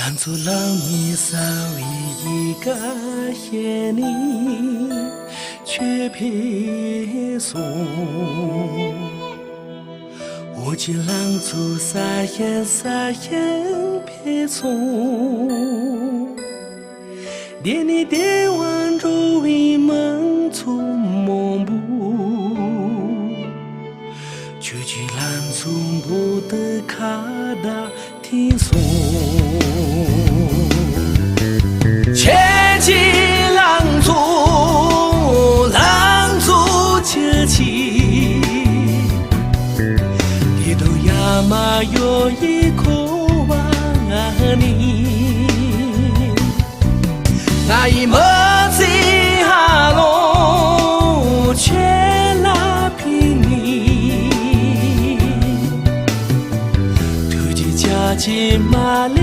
兰族老你稍微一个些你却偏送，我见兰族撒烟偏送，点你点完周围梦从梦不，就去兰族不得卡达听颂。切记狼族节气，里头亚麻有一口瓦尼，那一么子哈龙却拉平你，土地家境马累。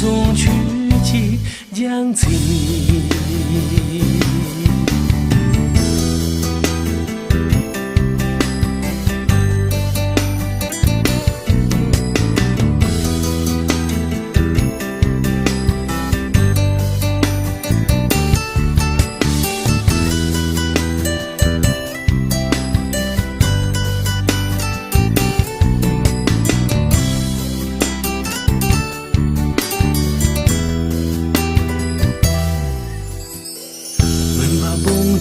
中去起将尽，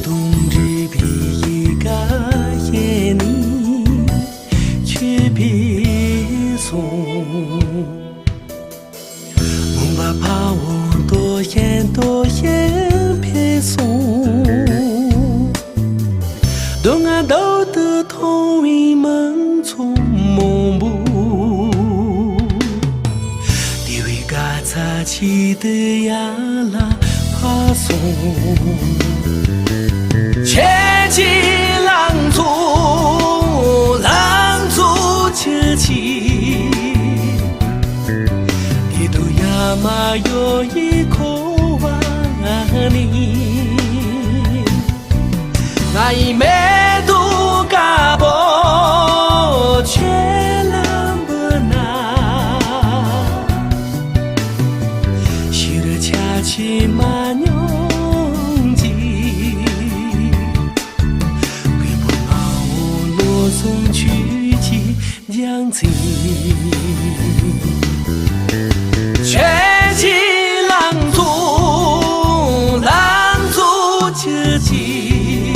东这边一个夜你却别送，我把怕我多言别送，东啊都得同一梦从梦不，地位嘎擦起的呀啦怕送。切记狼族节气，里头亚麻有一口瓦尼，那一梅都嘎波却浪不那，西的恰起马牛。送去起将尽，切记狼族节气，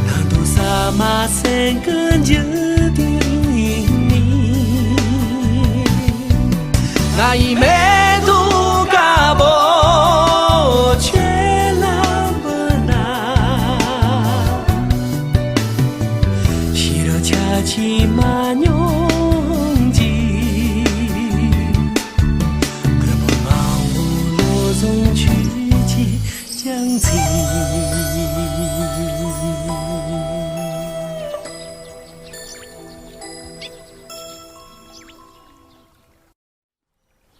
难道萨马三个就定你，那一梅都嘎波却起马牛记，可不把我落中去起将尽。